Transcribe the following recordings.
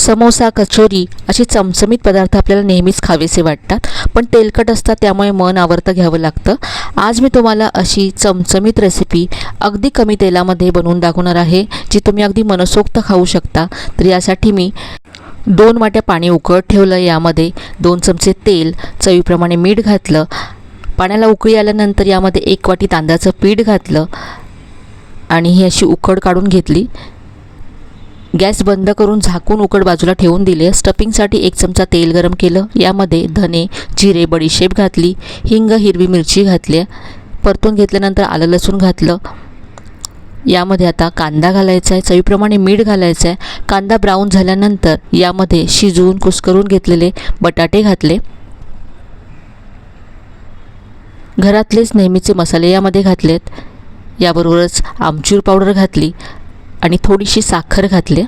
समोसा, कचोरी असे चमचमीत पदार्थ आपल्याला नेहमीच खावेसे वाटतात, पण तेलकट असतात, त्यामुळे मन आवरतं घ्यावं लागतं. आज मी तुम्हाला अशी चमचमीत रेसिपी अगदी कमी तेलामध्ये बनवून दाखवणार आहे, जी तुम्ही अगदी मनसोक्त खाऊ शकता. तर यासाठी मी 2 वाट्या पाणी उकळत ठेवलं. यामध्ये 2 चमचे तेल, चवीप्रमाणे मीठ घातलं. पाण्याला उकळी आल्यानंतर यामध्ये 1 वाटी तांदळाचं पीठ घातलं आणि ही अशी उकड काढून घेतली. गॅस बंद करून झाकून उकड बाजूला ठेवून दिले. स्टफिंगसाठी 1 चमचा तेल गरम केलं. यामध्ये धने, जिरे, बडीशेप घातली, हिंग, हिरवी मिरची घातली. परतून घेतल्यानंतर आलं लसूण घातलं. यामध्ये आता कांदा घालायचा आहे, चवीप्रमाणे मीठ घालायचं आहे. कांदा ब्राऊन झाल्यानंतर यामध्ये शिजवून कुस्करून घेतलेले बटाटे घातले. घरातलेच नेहमीचे मसाले यामध्ये घातलेत. याबरोबरच आमचूर पावडर घातली आणि थोडीशी साखर घातली.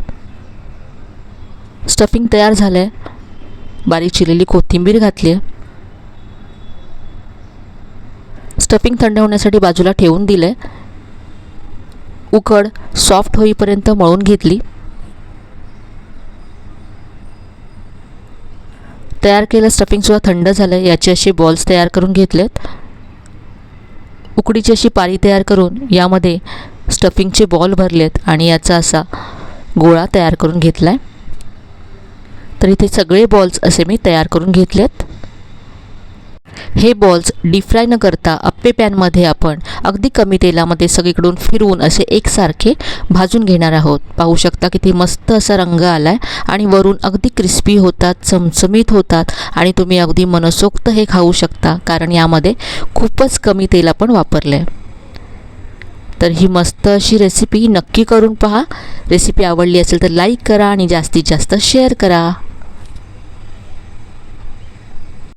स्टफिंग तयार झालं आहे. बारीक चिरलेली कोथिंबीर घातली आहे. स्टफिंग थंड होण्यासाठी बाजूला ठेवून दिलं आहे. उकड सॉफ्ट होईपर्यंत मळून घेतली. तयार केलं स्टफिंगसुद्धा थंड झालं. याचे असे बॉल्स तयार करून घेतलेत. उकडीची अशी पारी तयार करून यामध्ये स्टफिंगचे बॉल भरलेत आणि याचा असा गोळा तयार करून घेतला आहे. तर इथे सगळे बॉल्स असे मी तयार करून घेतलेत. हे बॉल्स डीप फ्राय न करता अप्पे पॅनमध्ये आपण अगदी कमी तेलामध्ये सगळीकडून फिरवून असे एकसारखे भाजून घेणार आहोत. पाहू शकता किती मस्त असा रंग आला आहे आणि वरून अगदी क्रिस्पी होतात, चमचमीत होतात आणि तुम्ही अगदी मनसोक्त हे खाऊ शकता, कारण यामध्ये खूपच कमी तेल आपण वापरले आहे. तर ही मस्त अशी रेसिपी नक्की करून पहा. रेसिपी आवडली असेल तर लाईक करा आणि जास्तीत जास्त शेअर करा.